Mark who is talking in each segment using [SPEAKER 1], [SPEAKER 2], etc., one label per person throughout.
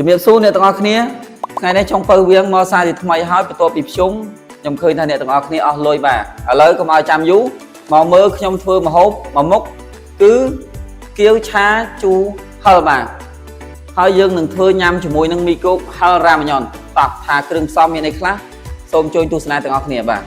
[SPEAKER 1] ជំរាបសួរអ្នកទាំងអស់គ្នាថ្ងៃនេះចុងពៅវៀងមកសារទីថ្មីហើយបន្ទាប់ពីភ្ជុំខ្ញុំឃើញថាអ្នកទាំងអស់គ្នាអស់លុយបាទឥឡូវកុំឲ្យចាំយូរមកមើលខ្ញុំធ្វើម្ហូបមួយមុខគឺគៀវឆាជូរហិលបាទហើយយើងនឹងធ្វើញ៉ាំជាមួយនឹងមីគោកហិលរ៉ាម៉ាញ៉ុនតោះថាគ្រឿងផ្សំមានអីខ្លះសូមជួយទស្សនាទាំងអស់គ្នាបាទ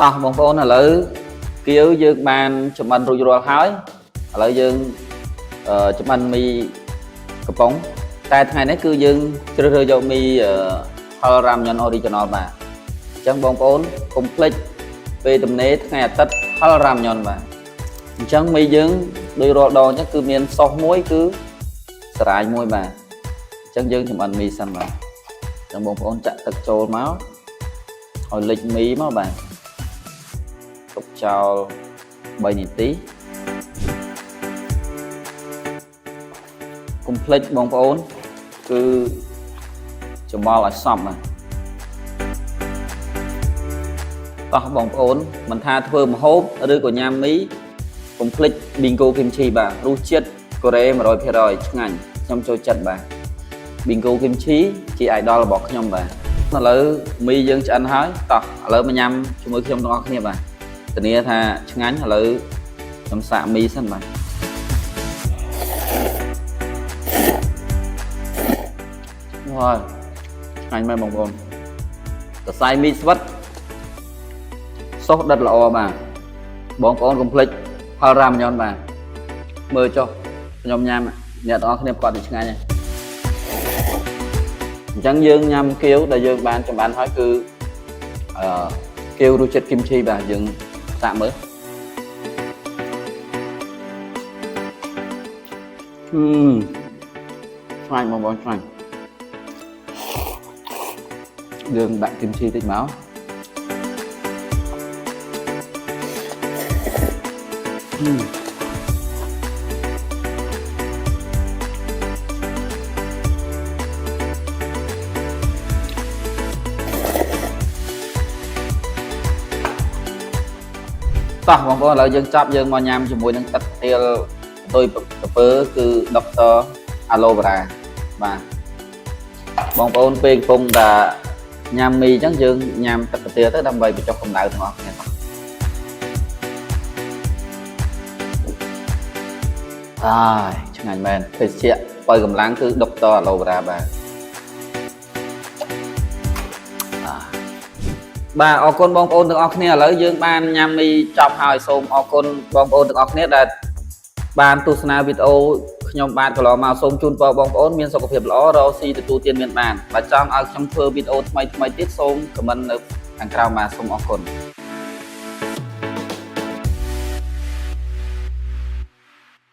[SPEAKER 1] តោះបងប្អូនឥឡូវគៀវយើងបានចម្អិនរួចរាល់ហើយឥឡូវយើងចម្អិនមីកំប៉ុងតែថ្ងៃនេះគឺយើងជ្រើសរើសយកមីហិលរ៉ាម៉ាញ៉ុន Original បាទអញ្ចឹងបងប្អូនកុំភ្លេចពេលទំនេរថ្ងៃអាទិត្យហិលរ៉ាម៉ាញ៉ុនបាទអញ្ចឹងមីយើងដោយរាល់ដងអញ្ចឹងគឺមានសោះមួយគឺសារាយមួយបាទអញ្ចឹងយើងចម្អិនមីសិនបាទអញ្ចឹងបងប្អូនចាក់ទឹកចូលមកឲ្យលិចមីមកបាទទុកចោល3នាទីកុំភ្លេចបងប្អូនគឺច្មល់ឲ្យសព្វបាទតោះបងប្អូនមិនថាធ្វើម្ហូបឬក៏ញ៉ាំមីកុំភ្លេច Bingo Kimchi បាទរសជាតិកូរ៉េ 100% ឆ្ងាញ់ខ្ញុំចូលចិត្តបាទ Bingo Kimchi ជា idol របស់ខ្ញុំបាទឥឡូវមីយើងឆ្អិនហើយតោះឥឡូវមកញ៉ាំជាមួយខ្ញុំទាំងអស់គ្នាបាទធានាថាឆ្ងាញ់ឥឡូវខ្ញុំសាកមីសិនបាទហើយឆ្ងាញ់មែនបងប្អូនសរសៃមីស្វិតសុសដិតល្អបាទបងប្អូនកុំភ្លេចហិលរ៉ាម៉ាញ៉ុនបាទមើលចុះខ្ញុំញ៉ាំអ្នកទាំងអស់គ្នាគាត់តែឆ្ងាញ់ហើយអញ្ចឹងយើងញ៉ាំគៀវដែលយើងបានចម្អិនហើយគឺគៀវរសជាតិគីមឈីបាទយើងសាកមើលឆ្ងាញ់បងប្អូនឆ្ងាញ់យើងដាក់គីមឈីតិចមកតោះបងប្អូនឥឡូវយើងចាប់យើងមកញ៉ាំជាមួយនឹងទឹកទាលទុយក្រពើគឺ Dr. Aloe Vera បាទបងប្អូនពេលកំពុងតែញ៉ាំមីអញ្ចឹងយើងញ៉ាំទឹកទាលទៅដើម្បីបញ្ចុះកម្ដៅទាំងអស់គ្នាហើយឆ្ងាញ់មែនភេសជ្ជៈបើកម្លាំងគឺ Dr. Aloe Vera បាទអរគុណបងប្អូនទាំងអស់គ្នាឥឡូវយើងបានញ៉ាំមីចប់ហើយសូមអរគុណបងប្អូនទាំងអស់គ្នាដែលបានទស្សនាវីដេអូខ្ញុំបាទកន្លងមកសូមជូនពរបងប្អូនមានសុខភាពល្អរកស៊ីទទួលទានមានបានបើចង់ឲ្យខ្ញុំធ្វើវីដេអូថ្មីទៀតសូមខមមិននៅខាងក្រោមបាទសូមអរគុណ